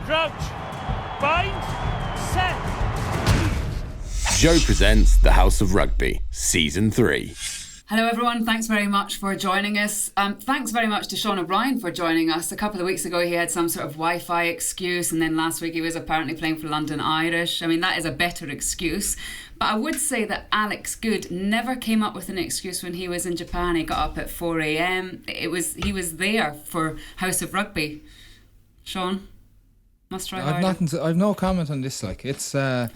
Crouch. Bind. Set. Joe presents The House of Rugby, Season 3. Hello everyone, thanks very much for joining us. Thanks very much to Sean O'Brien for joining us. A couple of weeks ago he had some sort of Wi-Fi excuse, and then last week he was apparently playing for London Irish. I mean, that is a better excuse. But I would say that Alex Good never came up with an excuse when he was in Japan. He got up at 4 a.m. He was there for House of Rugby. Sean, must try harder. I've no comment on this. Like, it's the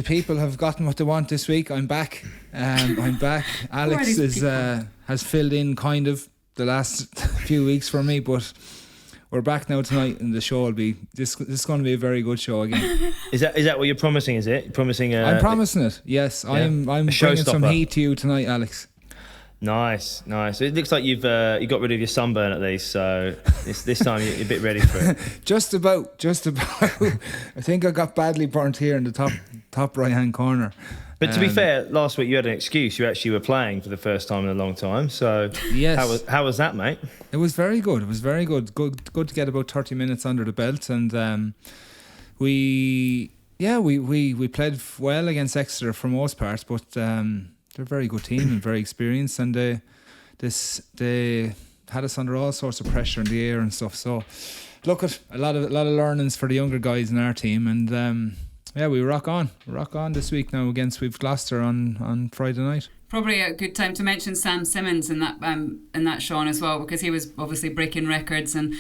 people have gotten what they want this week. I'm back. I'm back. Alex has filled in kind of the last few weeks for me, but we're back now tonight, and the show will be this is going to be a very good show again. Is that what you're promising? Is it? You're promising? I'm promising it. Yes, yeah. I'm bringing some heat to you tonight, Alex. Nice. It looks like you got rid of your sunburn at least, so this time you're a bit ready for it. Just about. I think I got badly burnt here in the top right hand corner. But to be fair, last week you had an excuse. You actually were playing for the first time in a long time. So yes. How was that, mate? It was very good. Good to get about 30 minutes under the belt, and we played well against Exeter for most parts, but they're a very good team and very experienced, and they had us under all sorts of pressure in the air and stuff. So look at a lot of learnings for the younger guys in our team, and we rock on this week now against Gloucester on Friday night. Probably a good time to mention Sam Simmonds in that Sean as well, because he was obviously breaking records, and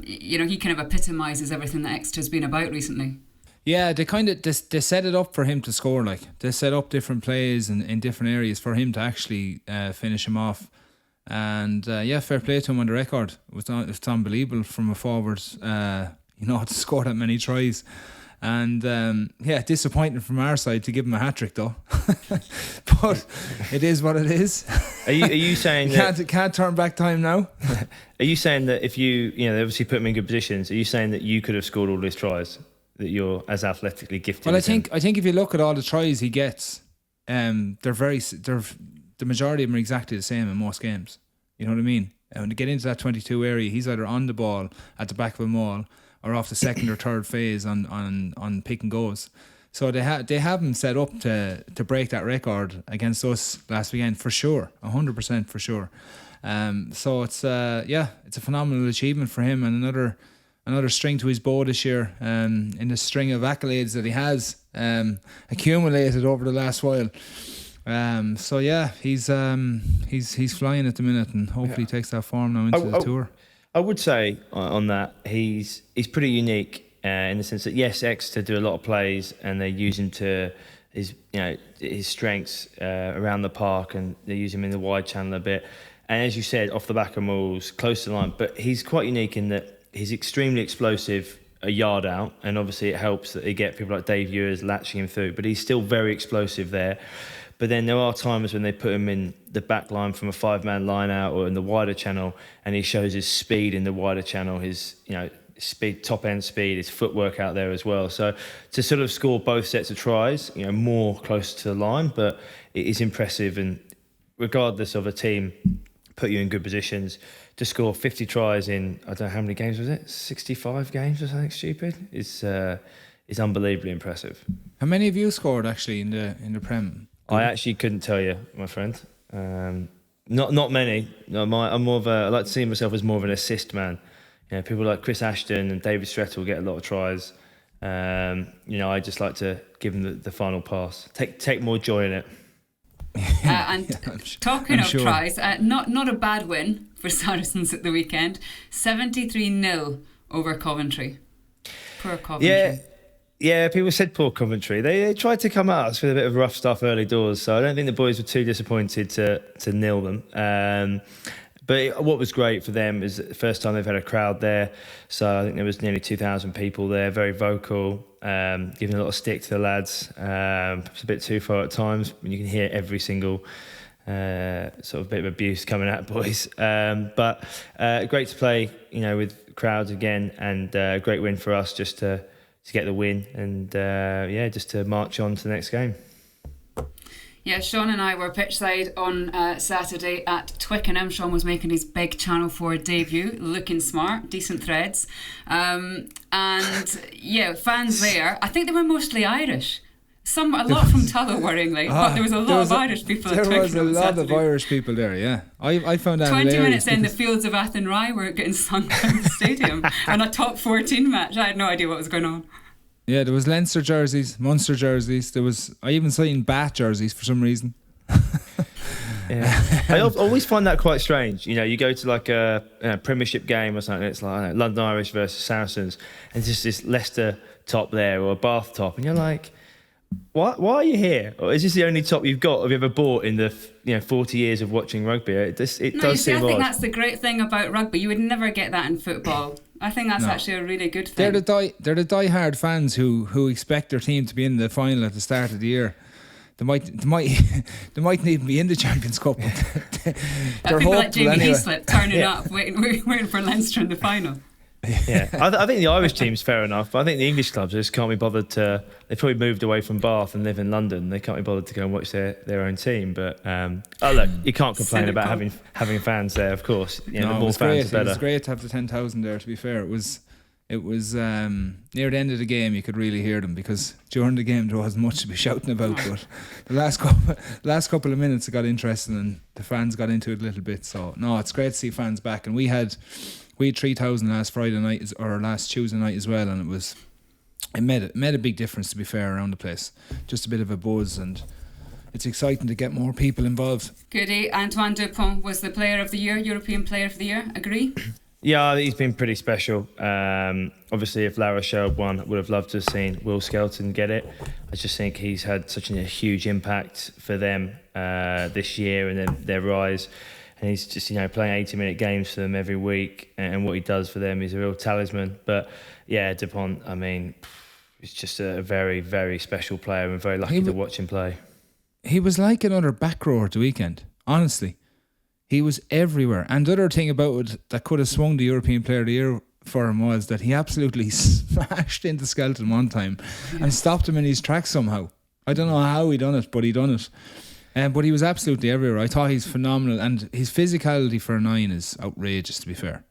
he kind of epitomises everything that Exeter's been about recently. Yeah, they set it up for him to score. Like, they set up different plays in different areas for him to actually finish him off. And fair play to him on the record. It's unbelievable from a forward, to score that many tries. And disappointing from our side to give him a hat-trick though. But it is what it is. Are you saying can't turn back time now? Are you saying that if you they obviously put him in good positions, are you saying that you could have scored all these tries, that you're as athletically gifted? Well, I think if you look at all the tries he gets, the majority of them are exactly the same in most games. You know what I mean? And when you get into that 22 area, he's either on the ball at the back of a maul or off the second or third phase on pick and goes. So they have him set up to break that record against us last weekend for sure, 100% for sure. So it's a phenomenal achievement for him, and another string to his bow this year, in the string of accolades that he has accumulated over the last while. He's flying at the minute, and hopefully takes that form now into the tour. I would say on that he's pretty unique in the sense that yes, Exeter do a lot of plays and they use him to his strengths around the park, and they use him in the wide channel a bit. And as you said, off the back of mauls, close to the line. But he's quite unique in that he's extremely explosive a yard out, and obviously it helps that they get people like Dave Ewers latching him through. But he's still very explosive there. But then there are times when they put him in the back line from a 5-man line out or in the wider channel, and he shows his speed in the wider channel, his speed, top end speed, his footwork out there as well. So to sort of score both sets of tries, more close to the line, but it is impressive. And regardless of a team put you in good positions, to score 50 tries in, I don't know how many games was it, 65 games or something stupid, is unbelievably impressive. How many have you scored actually in the Prem? I actually couldn't tell you, my friend. Not many. No, I'm more of I like to see myself as more of an assist man. People like Chris Ashton and David Strettle get a lot of tries. I just like to give them the final pass. Take more joy in it. Talking of tries, not a bad win for Saracens at the weekend. 73-0 over Coventry. Poor Coventry. Yeah, people said poor Coventry. They tried to come at us with a bit of rough stuff early doors, so I don't think the boys were too disappointed to nil them. But what was great for them is the first time they've had a crowd there. So I think there was nearly 2,000 people there, very vocal, giving a lot of stick to the lads. It's a bit too far at times when you can hear every single sort of bit of abuse coming at boys. But great to play, with crowds again, and a great win for us just to get the win and just to march on to the next game. Yeah, Sean and I were pitchside on Saturday at Twickenham. Sean was making his big Channel 4 debut, looking smart, decent threads. And yeah, fans there, I think they were mostly Irish. A lot from Tullow, worryingly, but there was a lot of Irish people at Twickenham. There was a lot Saturday. of Irish people there, yeah. I found that 20 hilarious minutes in, the fields of Athenry were getting sung down the stadium. And a top 14 match. I had no idea what was going on. Yeah, there was Leinster jerseys, Munster jerseys. I even seen Bath jerseys for some reason. Yeah, I always find that quite strange. You know, you go to like a Premiership game or something. It's like, I don't know, London Irish versus Saracens, and just this Leicester top there or a Bath top, and you're like, why are you here? Or is this the only top you've got? Have you ever bought in the 40 years of watching rugby? It does seem I think odd. that's the great thing about rugby. You would never get that in football. I think that's actually a really good thing. They're the die-hard fans who expect their team to be in the final at the start of the year. They might even be in the Champions Cup. They're people like Jamie anyway. Heaslip turning up, waiting for Leinster in the final. Yeah, I think the Irish team's fair enough, but I think the English clubs just can't be bothered to. They've probably moved away from Bath and live in London. They can't be bothered to go and watch their own team. But look, you can't complain about having fans there. Of course, the more fans, the better. It was great to have the 10,000 there. To be fair, it was near the end of the game you could really hear them, because during the game there wasn't much to be shouting about. But the last couple of minutes it got interesting and the fans got into it a little bit. So no, it's great to see fans back, and we had 3,000 last Friday night or last Tuesday night as well, and it made a big difference, to be fair, around the place. Just a bit of a buzz, and it's exciting to get more people involved. Goodie, Antoine Dupont was the Player of the Year, European Player of the Year. Agree? Yeah, he's been pretty special. Obviously, if La Rochelle won, I would have loved to have seen Will Skelton get it. I just think he's had such a huge impact for them this year and then their rise. And he's just, playing 80-minute games for them every week. And what he does for them is a real talisman. But yeah, Dupont, I mean, he's just a very, very special player. I'm very lucky to watch him play. He was like another back rower at the weekend, honestly. He was everywhere. And the other thing about it that could have swung the European Player of the Year for him was that he absolutely smashed into Skelton one time and stopped him in his tracks somehow. I don't know how he done it, but he done it. But he was absolutely everywhere. I thought he's phenomenal, and his physicality for a 9 is outrageous, to be fair.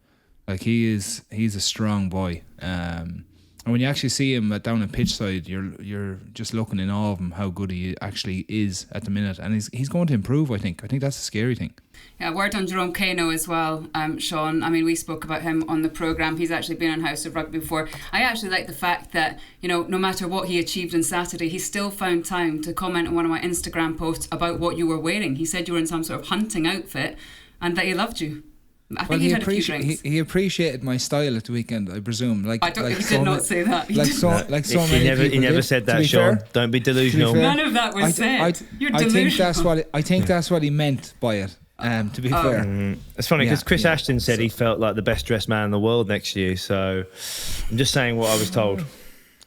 Like, he's a strong boy. And when you actually see him down at pitchside, you're just looking in awe of him, how good he actually is at the minute, and he's going to improve. I think that's a scary thing. Yeah, word on Jerome Kano as well, Sean. I mean, we spoke about him on the programme. He's actually been on House of Rugby before. I actually like the fact that, no matter what he achieved on Saturday, he still found time to comment on one of my Instagram posts about what you were wearing. He said you were in some sort of hunting outfit and that he loved you. I think he had a few drinks. He appreciated my style at the weekend, I presume. He did not say that. He never said that, Sean. Don't be delusional. None of that was said. You're delusional. I think that's what he meant by it. To be fair, it's funny because Chris Ashton said he felt like the best dressed man in the world next to you. So I'm just saying what I was told.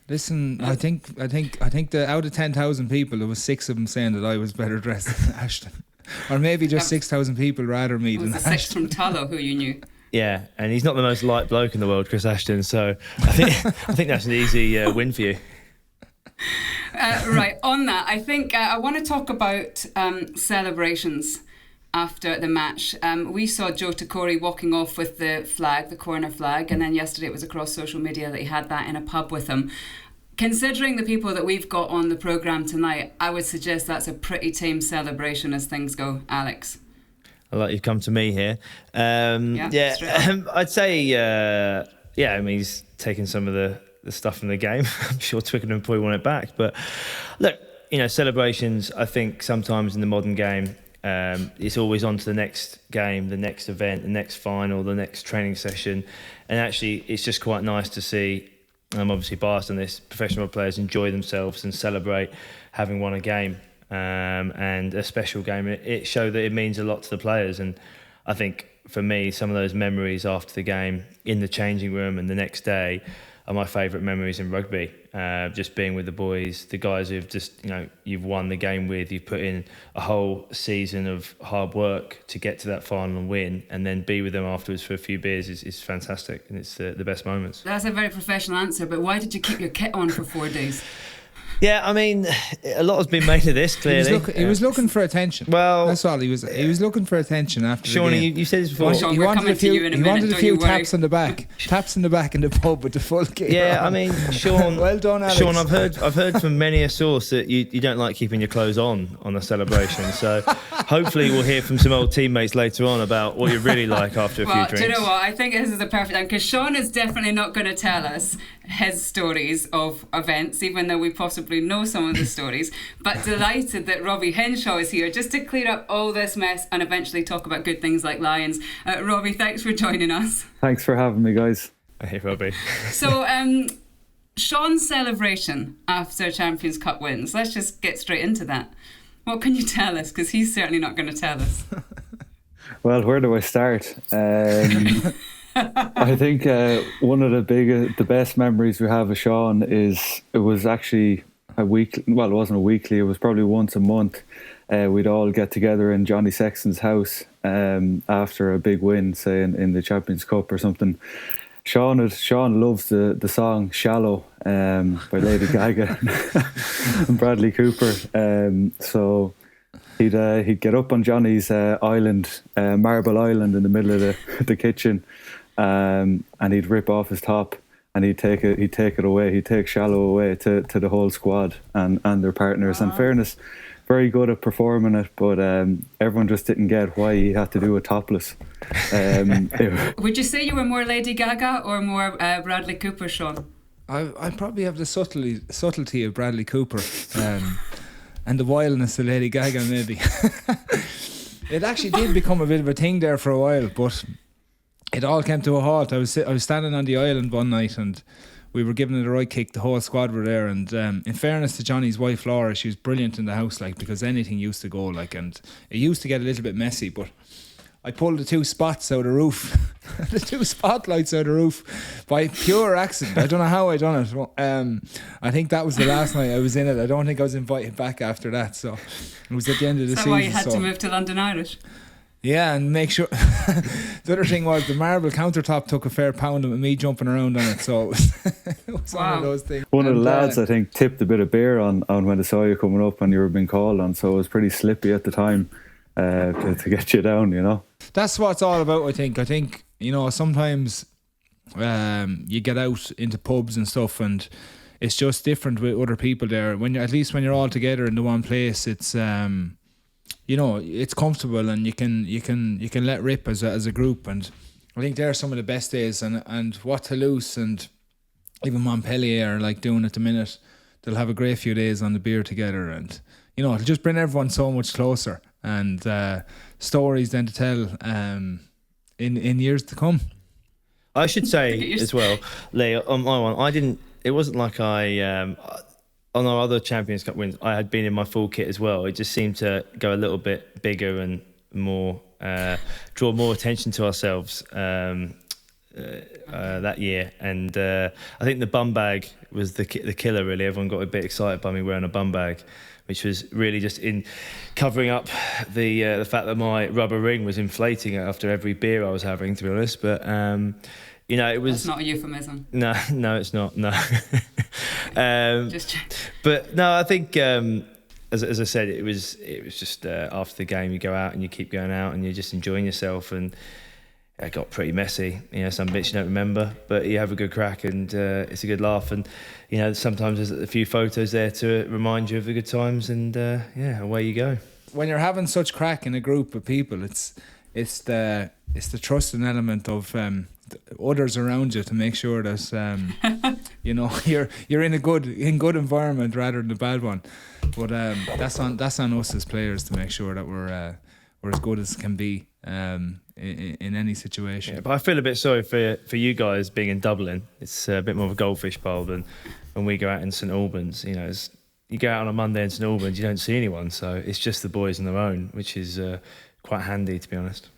Listen, I think that out of 10,000 people, there was 6 of them saying that I was better dressed than Ashton, or maybe just 6,000 people rather me than Ashton. 6 from Tullow who you knew. Yeah, and he's not the most light bloke in the world, Chris Ashton. So I think that's an easy win for you. Right, on that, I think I want to talk about celebrations after the match. We saw Joe Takori walking off with the flag, the corner flag, and then yesterday it was across social media that he had that in a pub with him. Considering the people that we've got on the programme tonight, I would suggest that's a pretty tame celebration as things go. Alex? I like you've come to me here. I'd say, I mean, he's taken some of the stuff from the game. I'm sure Twickenham probably want it back. But look, celebrations, I think sometimes in the modern game, it's always on to the next game, the next event, the next final, the next training session. And actually, it's just quite nice to see, and I'm obviously biased on this, professional players enjoy themselves and celebrate having won a game and a special game. It showed that it means a lot to the players. And I think for me, some of those memories after the game in the changing room and the next day are my favourite memories in rugby. Just being with the boys, the guys who've just, you've won the game with, you've put in a whole season of hard work to get to that final and win, and then be with them afterwards for a few beers is fantastic, and it's the best moments. That's a very professional answer, but why did you keep your kit on for 4 days? Yeah, I mean, a lot has been made of this, clearly. He was looking for attention. Well, that's all. He was looking for attention after Seánie, the game. you said this before. Sean, we're coming to you in a minute. He wanted a few don't you worry. taps in the back in the pub with the full kit. Yeah, on. I mean, Sean. Well done, Alex. Sean, I've heard from many a source that you don't like keeping your clothes on a celebration. So hopefully we'll hear from some old teammates later on about what you really like after a few drinks. Do you know what? I think this is the perfect time because Sean is definitely not going to tell us his stories of events, even though we possibly know some of the stories. But delighted that Robbie Henshaw is here just to clear up all this mess and eventually talk about good things like Lions. Robbie, thanks for joining us. Thanks for having me, guys. Hey, Robbie. So, Sean's celebration after Champions Cup wins. Let's just get straight into that. What can you tell us? Because he's certainly not going to tell us. Well, where do I start? I think one of the best memories we have of Sean is it was actually a week. Well, it wasn't a weekly. It was probably once a month. We'd all get together in Johnny Sexton's house after a big win, say in the Champions Cup or something. Sean loves the song "Shallow" by Lady Gaga and Bradley Cooper. So he'd get up on Johnny's island, Marble Island, in the middle of the kitchen, and he'd rip off his top and he'd take it away. He'd take "Shallow" away to the whole squad and their partners. And fairness, very good at performing it, but everyone just didn't get why he had to do it topless. Would you say you were more Lady Gaga or more Bradley Cooper, Sean? I probably have the subtlety of Bradley Cooper and the wildness of Lady Gaga, maybe. It actually did become a bit of a thing there for a while, but it all came to a halt. I was standing on the island one night and we were giving it a right kick. The whole squad were there, and in fairness to Johnny's wife Laura, she was brilliant in the house, like, because anything used to go, like, and it used to get a little bit messy, but I pulled the two spots out of the roof, the two spotlights out of the roof by pure accident. I don't know how I done it. I think that was the last night I was in it. I don't think I was invited back after that, so it was at the end of the season. Is that why you had to move to London Irish? Yeah, and make sure. The other thing was the marble countertop took a fair pounding with me jumping around on it, so it was one of those things. One of the lads, I think, tipped a bit of beer on when they saw you coming up and you were being called on, so it was pretty slippy at the time to get you down, you know. That's what it's all about, I think, you know, sometimes you get out into pubs and stuff and it's just different with other people there. At least when you're all together in the one place, it's you know, it's comfortable and you can let rip as a group, and I think they're some of the best days. And what Toulouse and even Montpellier are like doing at the minute, they'll have a great few days on the beer together, and you know, it'll just bring everyone so much closer and stories then to tell in years to come. I should say as well, Lee, on my one, it wasn't like on our other Champions Cup wins, I had been in my full kit as well. It just seemed to go a little bit bigger and more, draw more attention to ourselves that year. And I think the bum bag was the killer, really. Everyone got a bit excited by me wearing a bum bag, which was really just in covering up the fact that my rubber ring was inflating after every beer I was having, to be honest. But you know, it was. That's not a euphemism. No, it's not. No. Just check. But no, I think as I said, it was just after the game you go out and you keep going out and you're just enjoying yourself, and it got pretty messy. You know, some bits you don't remember, but you have a good crack and it's a good laugh. And you know, sometimes there's a few photos there to remind you of the good times, and yeah, away you go. When you're having such crack in a group of people, it's the trusting element of others around you to make sure that you know you're in a good environment rather than a bad one. But that's on us as players to make sure that we're as good as can be in any situation. Yeah, but I feel a bit sorry for you guys being in Dublin. It's a bit more of a goldfish bowl than when we go out in St Albans. You know, you go out on a Monday in St Albans, you don't see anyone, so it's just the boys on their own, which is quite handy, to be honest.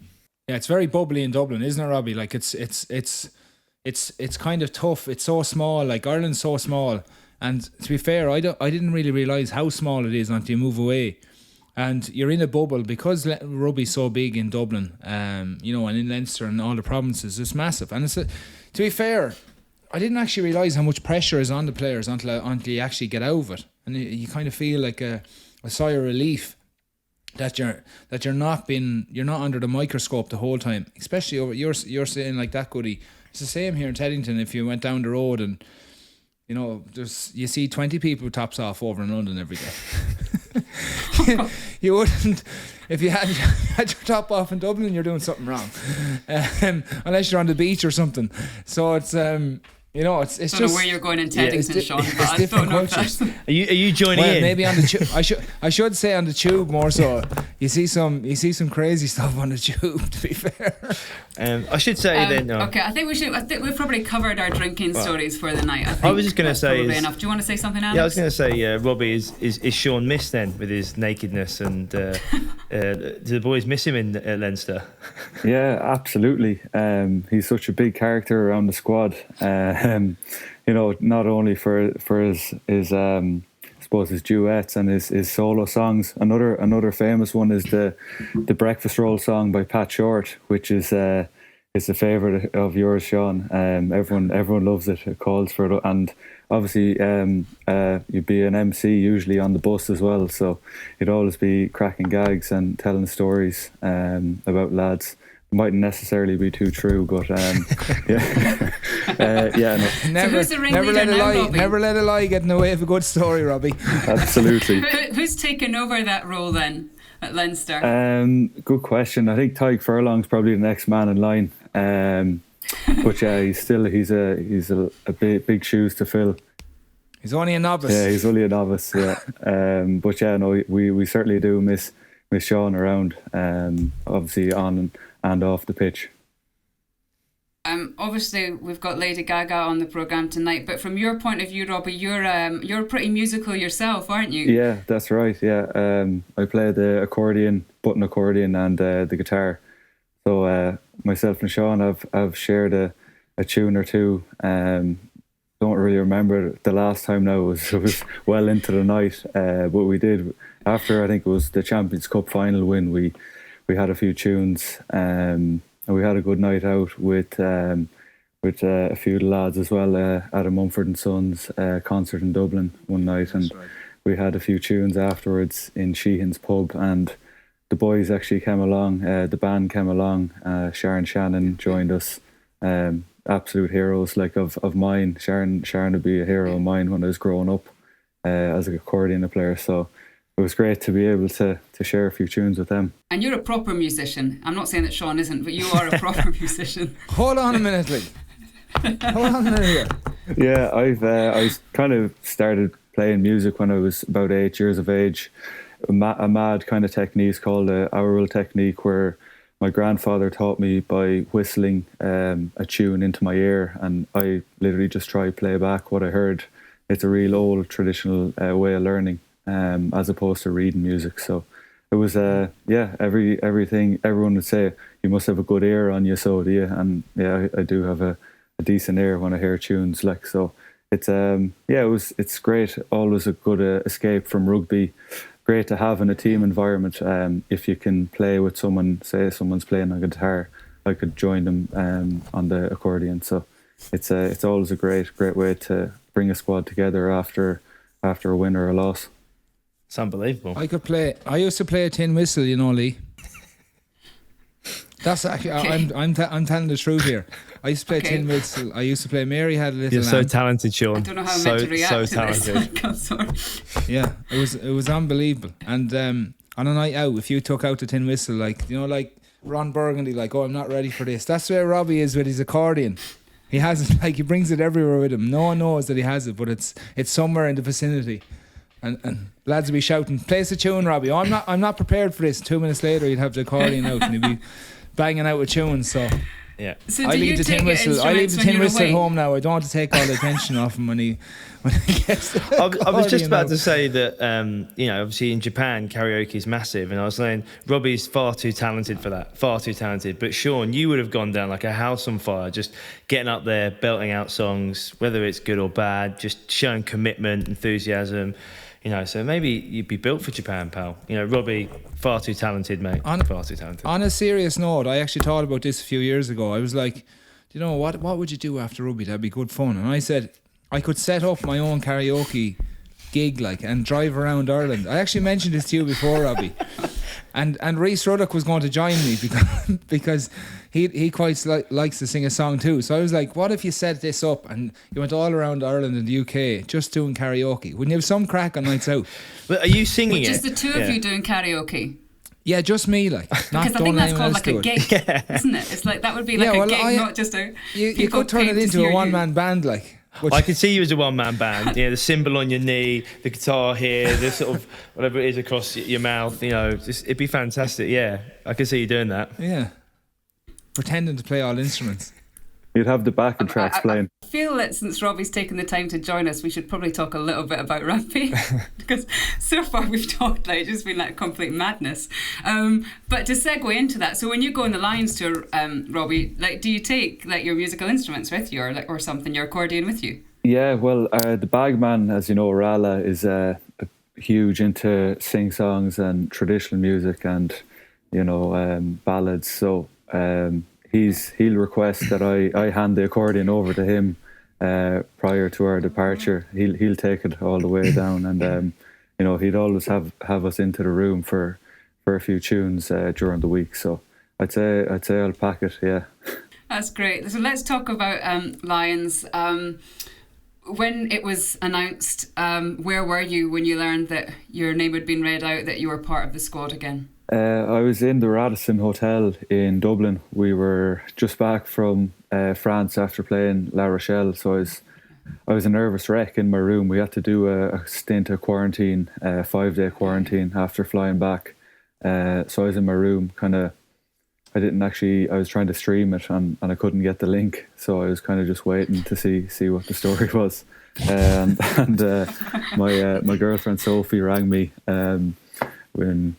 Yeah, it's very bubbly in Dublin, isn't it, Robbie? Like it's kind of tough. It's so small. Like Ireland's so small, and to be fair, I didn't really realise how small it is until you move away, and you're in a bubble because rugby's so big in Dublin. You know, and in Leinster and all the provinces, it's massive. And to be fair, I didn't actually realise how much pressure is on the players until you actually get out of it. and you kind of feel like a sigh of relief that you're not under the microscope the whole time. Especially over you're saying like that, Goodie. It's the same here in Teddington. If you went down the road and you see 20 people with tops off over in London every day. You wouldn't if you had your top off in Dublin. You're doing something wrong, unless you're on the beach or something. So it's it's I don't just know where you're going in Teddington, Sean, but I different don't know cultures. Are you joining in? Maybe on the tube. I should say on the tube more so. You see some crazy stuff on the tube. To be fair, I should say then. Okay, I think we've probably covered our drinking stories for the night. I was just going to say, probably enough. Do you want to say something else? Yeah, I was going to say, Robbie is Sean missed then with his nakedness, and do the boys miss him in Leinster? Yeah, absolutely. He's such a big character around the squad. Not only for his I suppose his duets and his solo songs. Another famous one is the Breakfast Roll song by Pat Short, which is a favourite of yours, Sean. Everyone loves it. It calls for it, and obviously you'd be an MC usually on the bus as well, so you'd always be cracking gags and telling stories about lads. Mightn't necessarily be too true, but yeah. No. Never let a lie get in the way of a good story, Robbie. Absolutely. Who's taken over that role then at Leinster? Good question. I think Tyke Furlong's probably the next man in line. But yeah, he's a big shoes to fill. He's only a novice. Yeah, he's only a novice. Yeah. But yeah, no, we certainly do miss Sean around. Obviously on and off the pitch. Obviously we've got Lady Gaga on the programme tonight, but from your point of view, Robbie, you're pretty musical yourself, aren't you? Yeah, that's right. Yeah, I play the button accordion and the guitar. So myself and Sean have shared a tune or two. Don't really remember the last time now. It was well into the night, but we did after, I think it was the Champions Cup final win. We had a few tunes, and we had a good night out with a few of the lads as well at a Mumford & Sons concert in Dublin one night, and we had a few tunes afterwards in Sheehan's pub, and the boys actually came along, the band came along. Sharon Shannon joined us, absolute heroes of mine. Sharon would be a hero of mine when I was growing up as an accordion player, so it was great to be able to share a few tunes with them. And you're a proper musician. I'm not saying that Sean isn't, but you are a proper musician. Hold on a minute, Lee. Hold on a minute here. Yeah, I kind of started playing music when I was about 8 years of age. A mad kind of technique called a aural technique, where my grandfather taught me by whistling a tune into my ear, and I literally just try to play back what I heard. It's a real old traditional way of learning, as opposed to reading music. So it was everything. Everyone would say you must have a good ear on you, so do you? And yeah, I do have a decent ear when I hear tunes. So it's it's great. Always a good escape from rugby. Great to have in a team environment. If you can play with someone, say someone's playing a guitar, I could join them on the accordion. So it's always a great way to bring a squad together after a win or a loss. It's unbelievable. I used to play a tin whistle, Lee. That's actually, okay. I'm telling the truth here. I used to play tin whistle. I used to play Mary Had a Little You're Lamb. So talented, Sean. I don't know how I'm meant to react to talented. this. I'm sorry. Yeah, it was unbelievable. And on a night out, if you took out the tin whistle, like Ron Burgundy, I'm not ready for this. That's where Robbie is with his accordion. He has it, he brings it everywhere with him. No one knows that he has it, but it's somewhere in the vicinity. And lads will be shouting, "Play us a tune, Robbie." Oh, I'm not prepared for this. 2 minutes later, he'd have the accordion out and he'd be banging out with tunes. So yeah. So I leave the tin whistle. I leave the tin whistle at home now. I don't want to take all the attention off him when he gets. I was just about to say that obviously in Japan karaoke is massive, and I was saying Robbie's far too talented for that. Far too talented. But Sean, you would have gone down like a house on fire, just getting up there, belting out songs, whether it's good or bad, just showing commitment, enthusiasm. So maybe you'd be built for Japan, pal. Robbie, far too talented, mate. Far too talented. On a serious note, I actually thought about this a few years ago. I was like, what would you do after rugby? That'd be good fun. And I said, I could set up my own karaoke gig, like, and drive around Ireland. I actually mentioned this to you before, Robbie. And Rhys Ruddock was going to join me because he quite likes to sing a song too. So I was like, what if you set this up and you went all around Ireland and the UK just doing karaoke? Wouldn't you have some crack on nights out? But are you singing Just it? the two of you doing karaoke? Yeah, just me, like. Because I think that's called like a gig, isn't it? It's like, that would be like a gig, not just a... You could turn it into a one-man band, like. I can see you as a one-man band. The cymbal on your knee, the guitar here, the sort of whatever it is across your mouth. It'd be fantastic. Yeah, I can see you doing that. Yeah, pretending to play all instruments. You'd have the backing tracks playing. I feel that since Robbie's taken the time to join us, we should probably talk a little bit about rugby because so far we've talked like it's just been like complete madness. But to segue into that, so when you go on the Lions tour, Robbie, like, do you take like your musical instruments with you, or something, your accordion with you? Yeah, well, the bagman, as you know, Rala, is huge into sing songs and traditional music and ballads. So. He'll request that I hand the accordion over to him prior to our departure. He'll take it all the way down, and he'd always have us into the room for a few tunes during the week. So I'd say I'll pack it. Yeah, that's great. So let's talk about Lions. When it was announced, where were you when you learned that your name had been read out, that you were part of the squad again? I was in the Radisson Hotel in Dublin. We were just back from France after playing La Rochelle, so I was a nervous wreck in my room. We had to do a stint of quarantine, 5-day quarantine after flying back. So I was in my room, I was trying to stream it and I couldn't get the link, so I was kind of just waiting to see what the story was. My girlfriend Sophie rang me when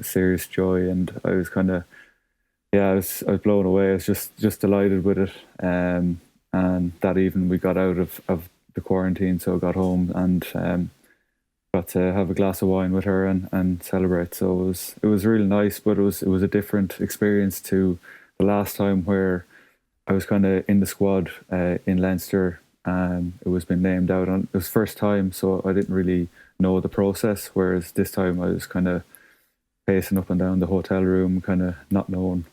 serious joy, and I was I was blown away. I was just delighted with it, and that evening we got out of the quarantine, so I got home and got to have a glass of wine with her and celebrate. So it was really nice, but it was a different experience to the last time where I was kind of in the squad in Leinster. It was been named out, and it was first time, so I didn't really know the process, whereas this time I was kind of pacing up and down the hotel room, kind of not knowing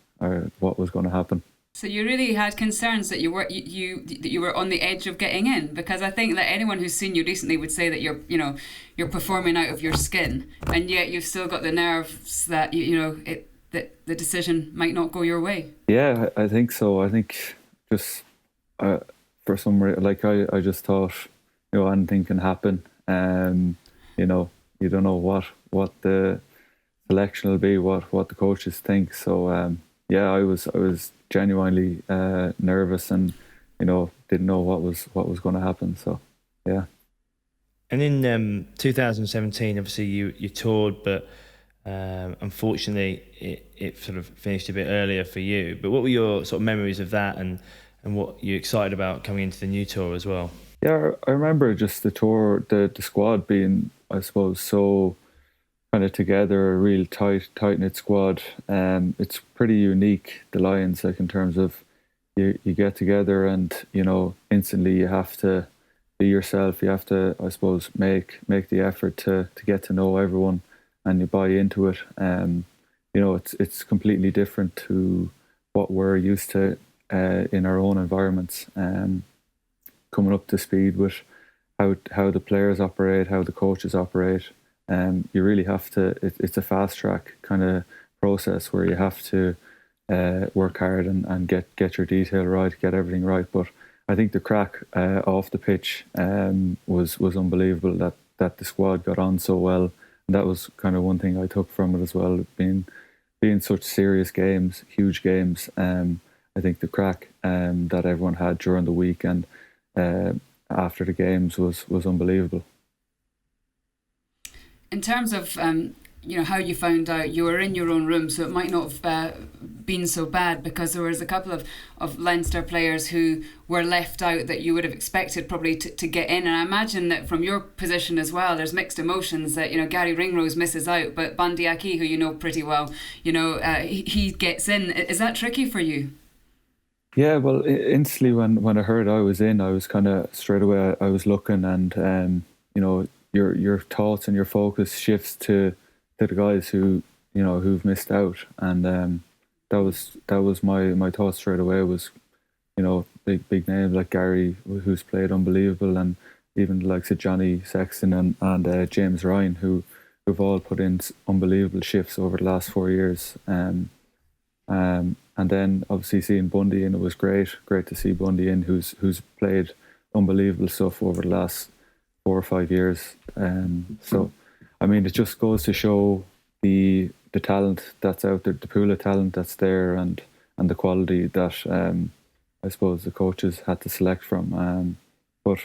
what was going to happen. So you really had concerns that you were on the edge of getting in, because I think that anyone who's seen you recently would say that you're performing out of your skin, and yet you've still got the nerves that that the decision might not go your way. Yeah, I think so. I think just for some reason, like I just thought, anything can happen. You don't know what the selection will be, what the coaches think. So I was genuinely nervous, and didn't know what was going to happen. So yeah. And in 2017, obviously you toured, but unfortunately it sort of finished a bit earlier for you. But what were your sort of memories of that, and what you're excited about coming into the new tour as well? Yeah, I remember just the tour, the squad being, I suppose, so kind of together, a real tight-knit squad. It's pretty unique, the Lions, like in terms of you get together and, instantly you have to be yourself. You have to, I suppose, make the effort to get to know everyone, and you buy into it. It's completely different to what we're used to in our own environments. Coming up to speed with how the players operate, how the coaches operate. You really have to, it's a fast track kind of process where you have to work hard and get your detail right, get everything right. But I think the crack off the pitch was unbelievable, that the squad got on so well. And that was kind of one thing I took from it as well, being such serious games, huge games. I think the crack that everyone had during the week and after the games was unbelievable. In terms of how you found out, you were in your own room, so it might not have been so bad, because there was a couple of Leinster players who were left out that you would have expected probably to get in. And I imagine that from your position as well, there's mixed emotions that, Gary Ringrose misses out, but Bundy Aki, who you know pretty well, he gets in. Is that tricky for you? Yeah, well, instantly when I heard I was in, I was kind of straight away, I was looking, and your thoughts and your focus shifts to the guys who've missed out, and that was my thoughts straight away. Was big names like Gary, who's played unbelievable, and even the likes of Johnny Sexton and James Ryan, who've all put in unbelievable shifts over the last 4 years. And then obviously seeing Bundy in, it was great to see Bundy in, who's played unbelievable stuff over the last 4 or 5 years. So I mean, it just goes to show the talent that's out there, the pool of talent that's there, and the quality that I suppose the coaches had to select from. But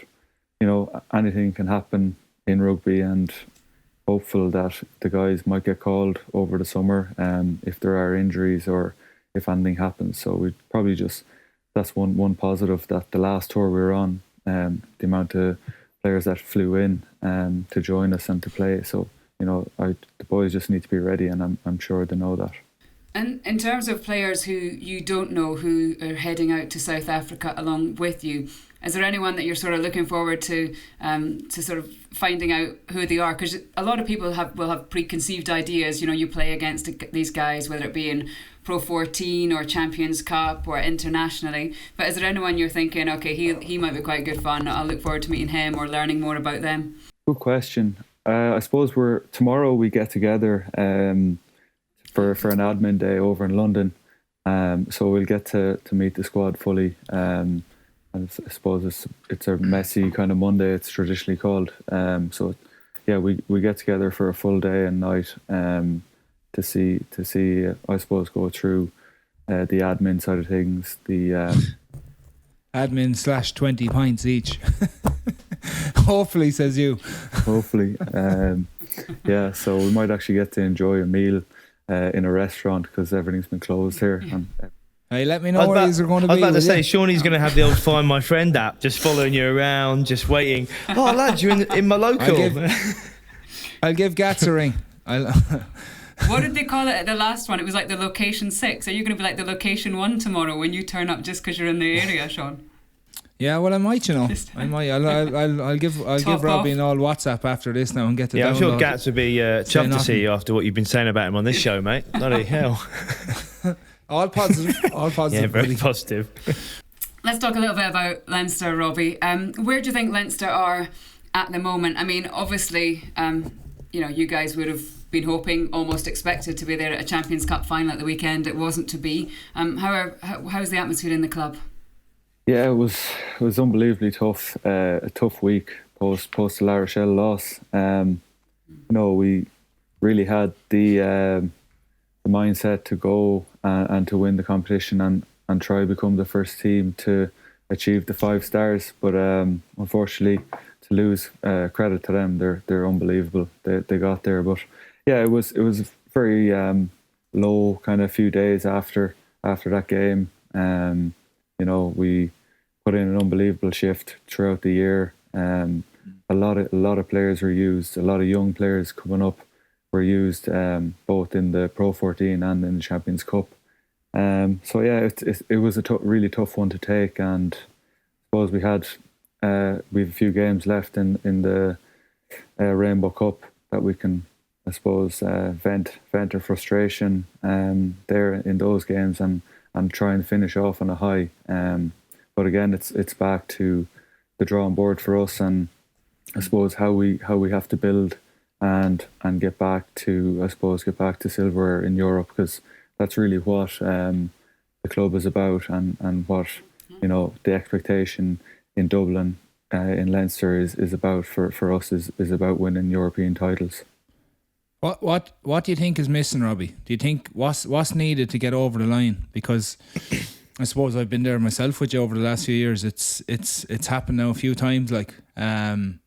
anything can happen in rugby, and hopeful that the guys might get called over the summer if there are injuries or if anything happens. So we'd probably that's one positive, that the last tour we were on, the amount of players that flew in to join us and to play. So the boys just need to be ready, and I'm sure they know that. And in terms of players who you don't know who are heading out to South Africa along with you, is there anyone that you're sort of looking forward to sort of finding out who they are? Because a lot of people will have preconceived ideas. You play against these guys, whether it be in Pro 14 or Champions Cup or internationally. But is there anyone you're thinking, okay, he might be quite good fun, I'll look forward to meeting him or learning more about them? Good question. I suppose tomorrow we get together for an admin day over in London. So we'll get to meet the squad fully. And I suppose it's a messy kind of Monday, it's traditionally called. So yeah, we get together for a full day and night to see I suppose go through the admin side of things, the admin / 20 pints each. Hopefully, says you. Hopefully. Yeah, so we might actually get to enjoy a meal in a restaurant because everything's been closed here. Hey, let me know where these are going to be. I was about to say, Seánie's going to have the old Find My Friend app, just following you around, just waiting. Oh, lads, you're in my local. I'll give Gats a ring. What did they call it? The last one, it was like the location 6. Are you going to be like the location 1 tomorrow when you turn up just because you're in the area, Sean? Yeah, well, I might, I might. I'll give Robbie an all WhatsApp after this now and get to. Yeah, I'm sure Gats would be chuffed to see you after what you've been saying about him on this show, mate. Bloody hell. All positive. Yeah, very positive. Let's talk a little bit about Leinster, Robbie. Where do you think Leinster are at the moment? I mean, obviously, you guys would have been hoping, almost expected to be there at a Champions Cup final at the weekend. It wasn't to be. However, how's the atmosphere in the club? Yeah, it was unbelievably tough. A tough week post the La Rochelle loss. We really had the mindset to go and to win the competition and try to become the first team to achieve the 5 stars. But unfortunately, to lose, credit to them, they're unbelievable. They got there. But yeah, it was very low kind of few days after that game. We put in an unbelievable shift throughout the year. A lot of players were used. A lot of young players coming up were used, both in the Pro 14 and in the Champions Cup. So yeah, it was a really tough one to take, and I suppose we have a few games left in the Rainbow Cup that we can, I suppose, vent our frustration there in those games and try and finish off on a high. But again, it's back to the drawing board for us, and I suppose how we have to build and get back to silverware in Europe, because that's really what the club is about, and what the expectation in Dublin, in Leinster is about for us is about winning European titles. What do you think is missing, Robbie? Do you think what's needed to get over the line? Because I suppose I've been there myself with you over the last few years. It's happened now a few times, and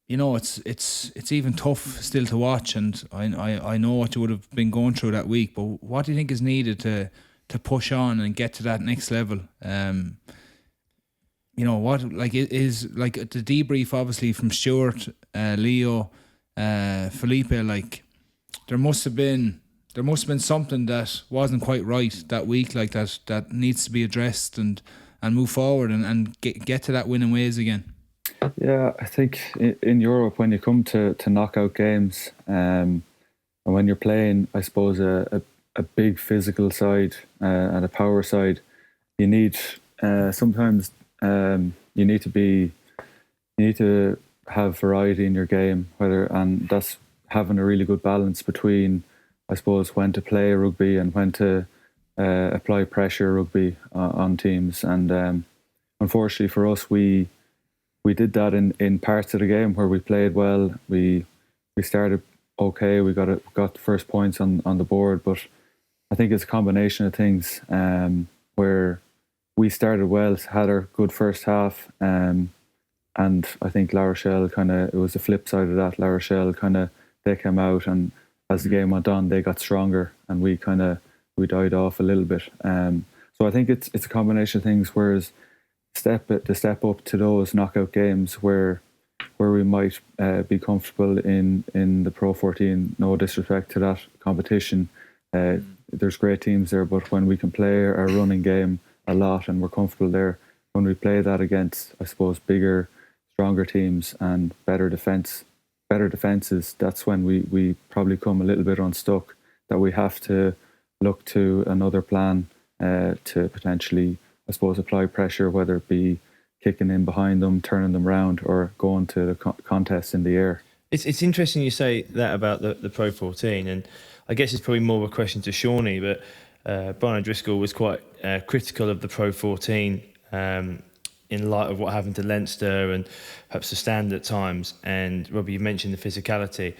it's even tough still to watch. And I know what you would have been going through that week. But what do you think is needed to push on and get to that next level? Is the debrief obviously from Stuart, Leo, Felipe, there must have been something that wasn't quite right that week, that needs to be addressed and move forward and get to that winning ways again. Yeah, I think in Europe, when you come to knockout games, and when you're playing, I suppose, a big physical side and a power side, you need sometimes you need to have variety in your game, and that's having a really good balance between, I suppose, when to play rugby and when to apply pressure rugby on teams. And unfortunately for us, we did that in parts of the game where we played well. We started okay. We got the first points on the board, but I think it's a combination of things where we started well, had our good first half, and I think La Rochelle it was the flip side of that. La Rochelle they came out, and as the game went on, they got stronger, and we died off a little bit. So I think it's a combination of things. Whereas the step up to those knockout games where we might be comfortable in the Pro 14, no disrespect to that competition, there's great teams there, but when we can play our running game a lot and we're comfortable there, when we play that against, I suppose, bigger, stronger teams and better defences, that's when we probably come a little bit unstuck, that we have to look to another plan to potentially, I suppose, apply pressure, whether it be kicking in behind them, turning them round, or going to the contest in the air. It's interesting you say that about the Pro 14, and I guess it's probably more of a question to Seánie, but Brian O'Driscoll was quite critical of the Pro 14 in light of what happened to Leinster and perhaps the stand at times. And Robbie, you mentioned the physicality.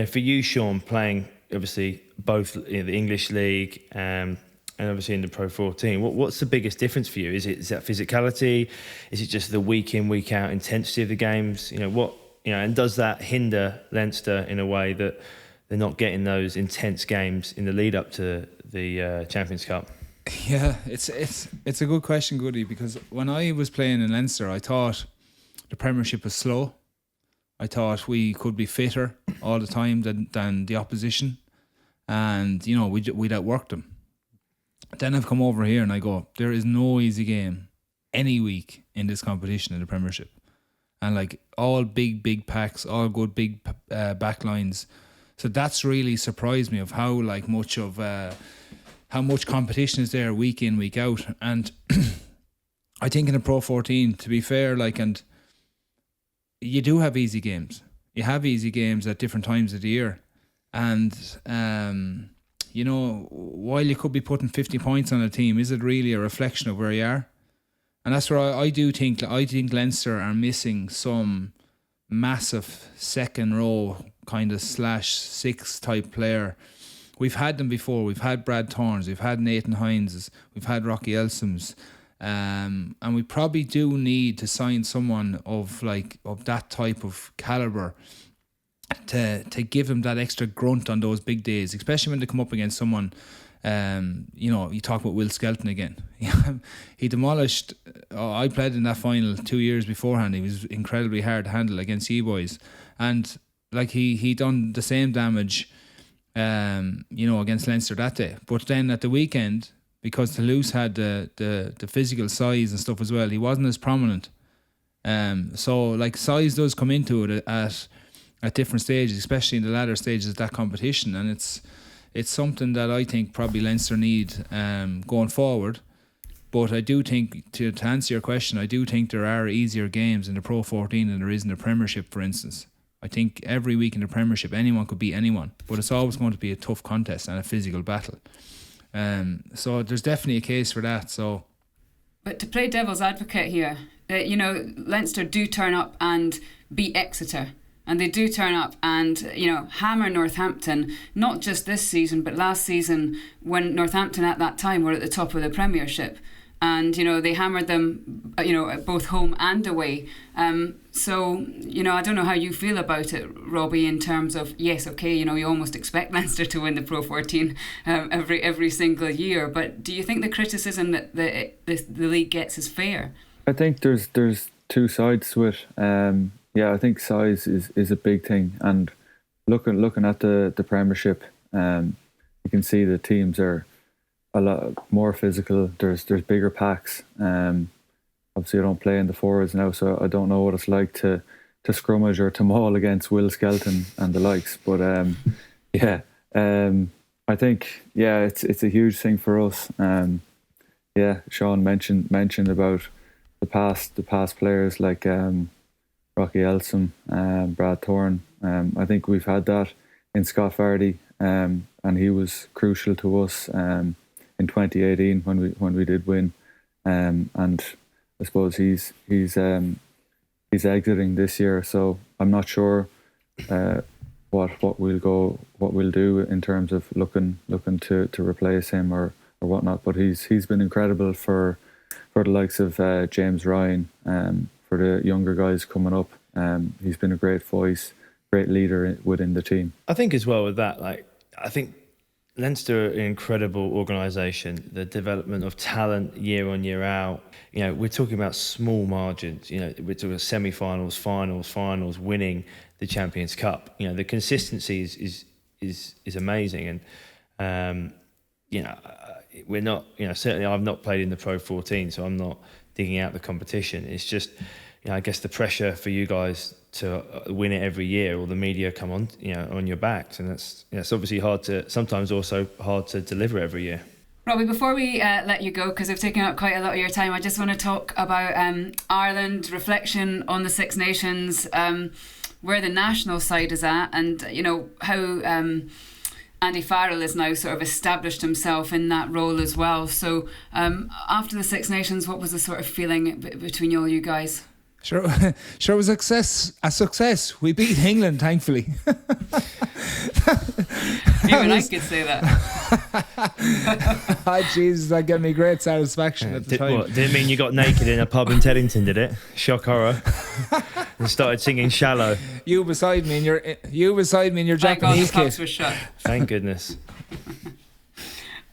For you, Sean, playing obviously both in the English League and obviously in the Pro 14, what's the biggest difference for you? Is that physicality? Is it just the week in, week out intensity of the games? And does that hinder Leinster in a way that they're not getting those intense games in the lead up to the Champions Cup? Yeah, it's a good question, Goodie, because when I was playing in Leinster, I thought the Premiership was slow. I thought we could be fitter all the time than the opposition, and we'd outwork them. Then I've come over here and I go, there is no easy game any week in this competition in the Premiership, and like all big packs, all good big backlines. So that's really surprised me of how much competition is there week in, week out. And I think in the Pro 14, to be fair, and you do have easy games. You have easy games at different times of the year. And, while you could be putting 50 points on a team, is it really a reflection of where you are? And that's where I think Leinster are missing some massive second row /6 type player. We've had them before. We've had Brad Thorns, we've had Nathan Hines, we've had Rocky Elsoms, and we probably do need to sign someone of that type of calibre to give him that extra grunt on those big days, especially when they come up against someone. You talk about Will Skelton again. He demolished. I played in that final 2 years beforehand. He was incredibly hard to handle against E-boys, and he done the same damage. Against Leinster that day. But then at the weekend, because Toulouse had the physical size and stuff as well, he wasn't as prominent. So size does come into it at different stages, especially in the latter stages of that competition, and it's something that I think probably Leinster need going forward. But I do think, to answer your question, I do think there are easier games in the Pro 14 than there is in the Premiership, for instance. I think every week in the Premiership, anyone could beat anyone, but it's always going to be a tough contest and a physical battle. So there's definitely a case for that. So, but to play devil's advocate here, Leinster do turn up and beat Exeter, and they do turn up and hammer Northampton, not just this season but last season, when Northampton at that time were at the top of the Premiership. And, they hammered them, at both home and away. So, I don't know how you feel about it, Robbie, in terms of, yes, okay, you almost expect Leinster to win the Pro 14 every single year. But do you think the criticism that the league gets is fair? I think there's two sides to it. I think size is a big thing. And looking at the Premiership, you can see the teams are a lot more physical. There's bigger packs. obviously I don't play in the forwards now, so I don't know what it's like to scrummage or to maul against Will Skelton and the likes. But I think it's a huge thing for us. Sean mentioned about the past players like Rocky Elsom, Brad Thorne. I think we've had that in Scott Vardy, and he was crucial to us in 2018 when we did win. And I suppose he's exiting this year, so I'm not sure what we'll do in terms of looking to replace him or whatnot. But he's been incredible for the likes of James Ryan, for the younger guys coming up. He's been a great voice, great leader within the team. I think as well with that, I think Leinster are an incredible organisation. The development of talent year on year out. We're talking about small margins. We're talking semi-finals, finals, winning the Champions Cup. The consistency is amazing, and we're not. Certainly, I've not played in the Pro 14, so I'm not digging out the competition. It's just, I guess the pressure for you guys to win it every year, or the media come on, on your backs, and it's obviously sometimes also hard to deliver every year. Robbie, before we let you go, because I've taken up quite a lot of your time, I just want to talk about Ireland, reflection on the Six Nations, where the national side is at, and how Andy Farrell has now sort of established himself in that role as well. So after the Six Nations, what was the sort of feeling between all you guys? Sure, it was a success. We beat England, thankfully. Even I could say that. Jesus, that gave me great satisfaction at the time. What, didn't mean you got naked in a pub in Teddington, did it? Shock horror. And started singing "Shallow." You beside me in your Thank God Japanese the pubs kit. were shut. Thank goodness.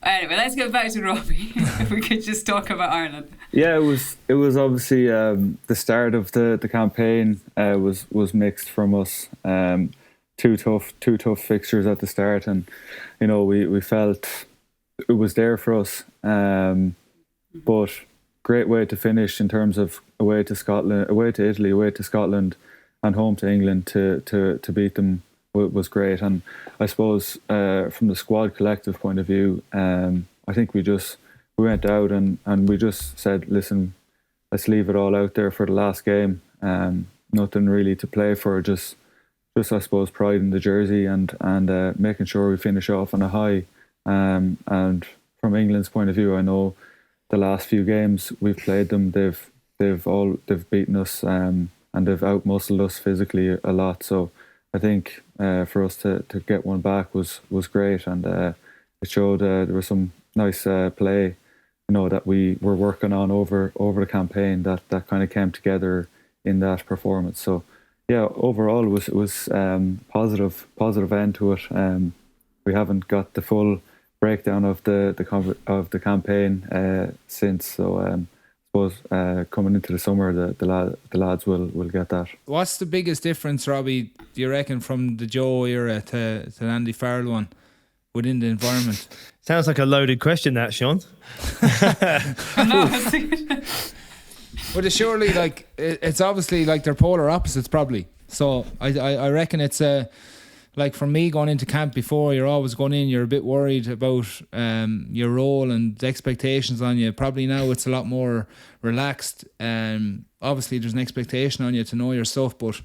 Anyway, let's get back to Robbie. If we could just talk about Ireland. Yeah, it was obviously the start of the campaign was mixed from us. Two tough fixtures at the start, and we felt it was there for us. But great way to finish in terms of away to Scotland, away to Italy, away to Scotland, and home to England to beat them was great. And I suppose from the squad collective point of view, I think we went out and we just said, listen, let's leave it all out there for the last game. Nothing really to play for, just I suppose pride in the jersey and making sure we finish off on a high. And from England's point of view, I know the last few games we've played them, they've beaten us and they've outmuscled us physically a lot. So I think for us to get one back was great, and it showed there was some nice play, that we were working on over the campaign that kind of came together in that performance. So yeah, overall it was positive end to it. We haven't got the full breakdown of the campaign since, so I suppose coming into the summer the lads will get that. What's the biggest difference, Robbie, do you reckon, from the Joe era to the Andy Farrell one within the environment? Sounds like a loaded question, that, Sean. But it's surely it's obviously they're polar opposites probably. So I reckon it's from me going into camp before, you're always going in, you're a bit worried about your role and the expectations on you. Probably now it's a lot more relaxed. Obviously there's an expectation on you to know your stuff, but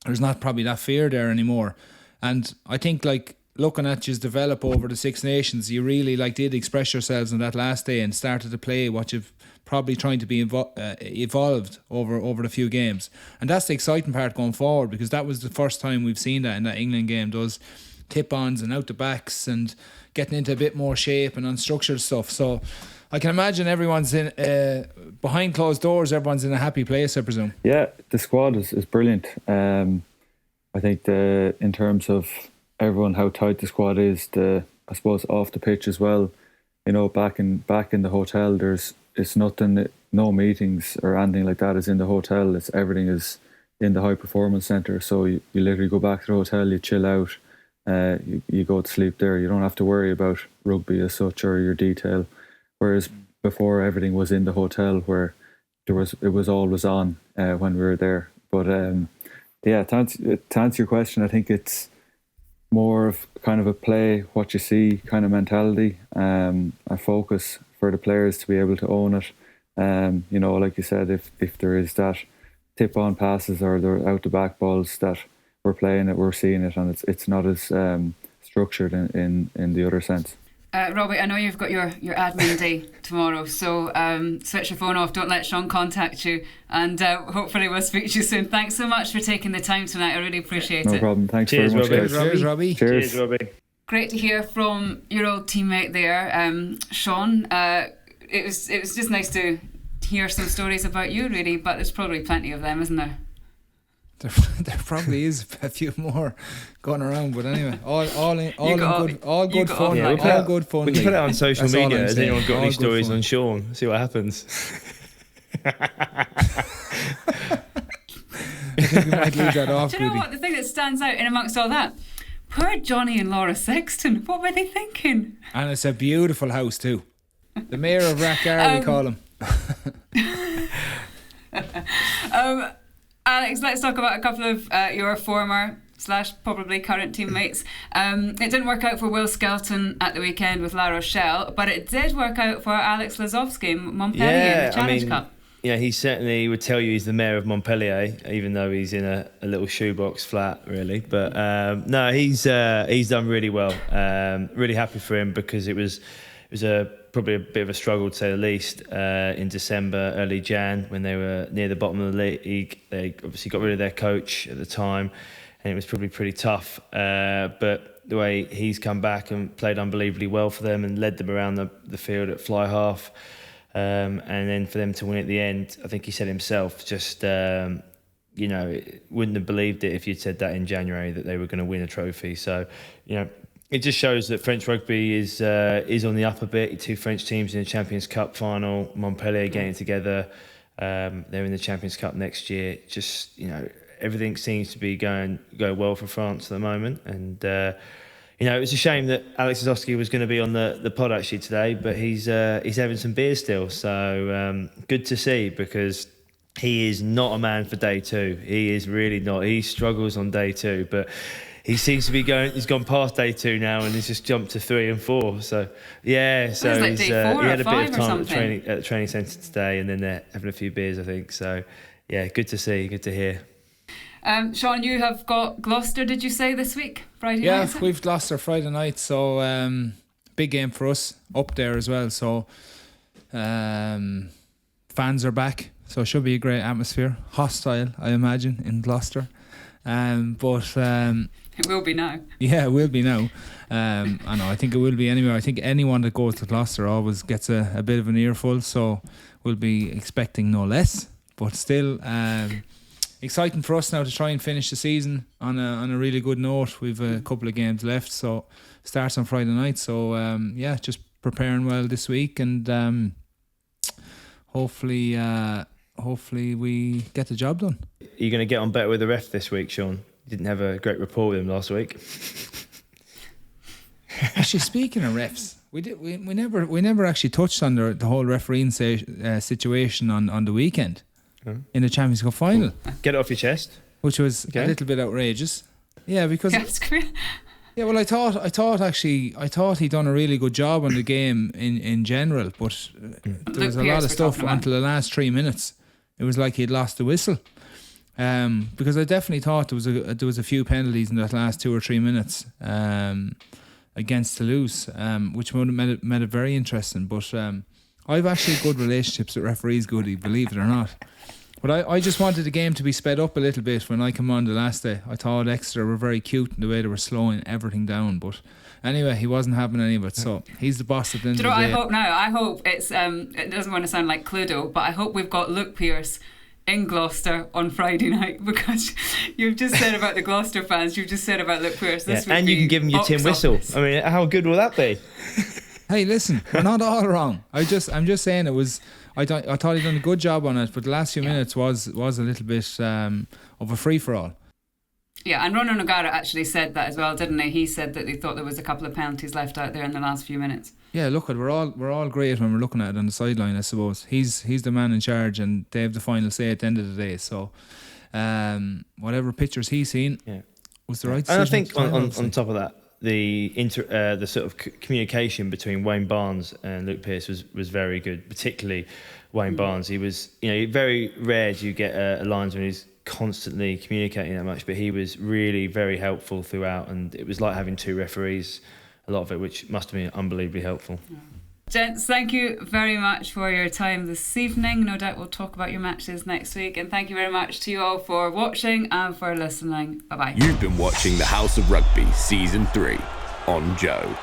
there's not probably that fear there anymore. And I think looking at you develop over the Six Nations, you really did express yourselves on that last day and started to play what you've probably trying to be evolved over the few games. And that's the exciting part going forward, because that was the first time we've seen that in that England game, those tip-ons and out the backs and getting into a bit more shape and unstructured stuff. So I can imagine everyone's in behind closed doors, everyone's in a happy place, I presume. Yeah, the squad is brilliant. I think in terms of everyone, how tight the squad is, I suppose off the pitch as well, back in the hotel, it's nothing, no meetings or anything like that is in the hotel. Everything is in the high performance centre. So you literally go back to the hotel, you chill out, you go to sleep there. You don't have to worry about rugby as such or your detail. Whereas before, everything was in the hotel, where it was always on when we were there. But yeah, to answer your question, I think it's more of kind of a play what you see kind of mentality, a focus for the players to be able to own it. You know, like you said, if there is that tip on passes or the out the back balls that we're playing it, we're seeing it, and it's not as structured in the other sense. Robbie, I know you've got your admin day tomorrow, so switch your phone off, don't let Sean contact you, and hopefully we'll speak to you soon. Thanks so much for taking the time tonight, I really appreciate it. No problem, thanks Cheers, very much, Robbie. guys. Cheers, Robbie. Cheers, Robbie. Great to hear from your old teammate there, Sean. It was just nice to hear some stories about you, really, but there's probably plenty of them, isn't there? There probably is a few more going around, but anyway, all good fun. Yeah, all good fun. We can put it on social That's all media. I'm Has saying. anyone got All any good stories fun. on Sean? See what happens. I think we might leave that off, Do you know Goodie. what? The thing that stands out in amongst all that, poor Johnny and Laura Sexton, what were they thinking? And it's a beautiful house too. The mayor of Rackar, we call him. Alex, let's talk about a couple of your former / probably current teammates. It didn't work out for Will Skelton at the weekend with La Rochelle, but it did work out for Alex Lazowski in Montpellier in the Challenge Cup. Yeah, he certainly would tell you he's the mayor of Montpellier, even though he's in a little shoebox flat, really. But no, he's done really well. Really happy for him, because it was probably a bit of a struggle, to say the least, in December, early Jan, when they were near the bottom of the league. They obviously got rid of their coach at the time, and it was probably pretty tough. But the way he's come back and played unbelievably well for them and led them around the field at fly half, and then for them to win at the end, I think he said himself, just you know, wouldn't have believed it if you'd said that in January, that they were going to win a trophy. So, you know, it just shows that French rugby is on the up a bit. Two French teams in the Champions Cup final, Montpellier getting together. They're in the Champions Cup next year. Just, you know, everything seems to be going well for France at the moment. And you know, it's a shame that Alex Lazowski was going to be on the pod actually today, but he's having some beers still. So good to see, because he is not a man for day two. He is really not. He struggles on day two, but he seems to be he's gone past day two now, and he's just jumped to 3 and 4. So yeah, so like day 4 he or had a bit 5 of or time something? at the training centre today, and then they're having a few beers, I think. So yeah, good to see, good to hear. Sean, you have got Gloucester, did you say, this week? Friday night? Yeah, is it? we've Gloucester Friday night, so big game for us up there as well. So fans are back, so it should be a great atmosphere. Hostile, I imagine, in Gloucester. But it will be now. yeah, it will be now. I know, I think it will be anyway. I think anyone that goes to Gloucester always gets a bit of an earful, so we'll be expecting no less. But still, exciting for us now to try and finish the season on a really good note. We've a couple of games left, so starts on Friday night. So yeah, just preparing well this week, and hopefully we get the job done. Are you going to get on better with the ref this week, Sean? You didn't have a great rapport with him last week. Actually, speaking of refs, we never actually touched on the whole refereeing situation on the weekend in the Champions Cup final, Get it off your chest. which was Okay. a little bit outrageous. Yeah, because Yeah, it's great. yeah, well, I thought he'd done a really good job on the game in general, but there was a Luke lot Pearce of we're stuff talking about. until the last 3 minutes. It was like he'd lost the whistle. Because I definitely thought there was a few penalties in that last 2 or 3 minutes against Toulouse, which would have made it very interesting. But I've actually good relationships with referees, Goodie, believe it or not. But I just wanted the game to be sped up a little bit when I come on the last day. I thought Exeter were very cute in the way they were slowing everything down. But anyway, he wasn't having any of it. So he's the boss at the end Do you of know the what day. I hope now? I hope it's it doesn't want to sound like Cluedo, but I hope we've got Luke Pearce in Gloucester on Friday night, because you've just said about the Gloucester fans, you've just said about Luke Pearce. This would And you be can give him your box tin whistle. office. I mean, how good will that be? Hey, listen, we're not all wrong. I'm just saying it was. I thought he'd done a good job on it, but the last few minutes was a little bit of a free for all. Yeah, and Ronan O'Gara actually said that as well, didn't he? He said that he thought there was a couple of penalties left out there in the last few minutes. Yeah, look, we're all great when we're looking at it on the sideline, I suppose. He's the man in charge, and they have the final say at the end of the day. So, whatever pictures he's seen was the right decision. And I think on top of that, the sort of communication between Wayne Barnes and Luke Pearce was very good, particularly Wayne Barnes. He was, very rare do you get a linesman who's constantly communicating that much, but he was really very helpful throughout, and it was like having two referees, a lot of it, which must have been unbelievably helpful. Gents, thank you very much for your time this evening. No doubt we'll talk about your matches next week, and thank you very much to you all for watching and for listening. Bye bye. You've been watching the House of Rugby Season 3 on Joe.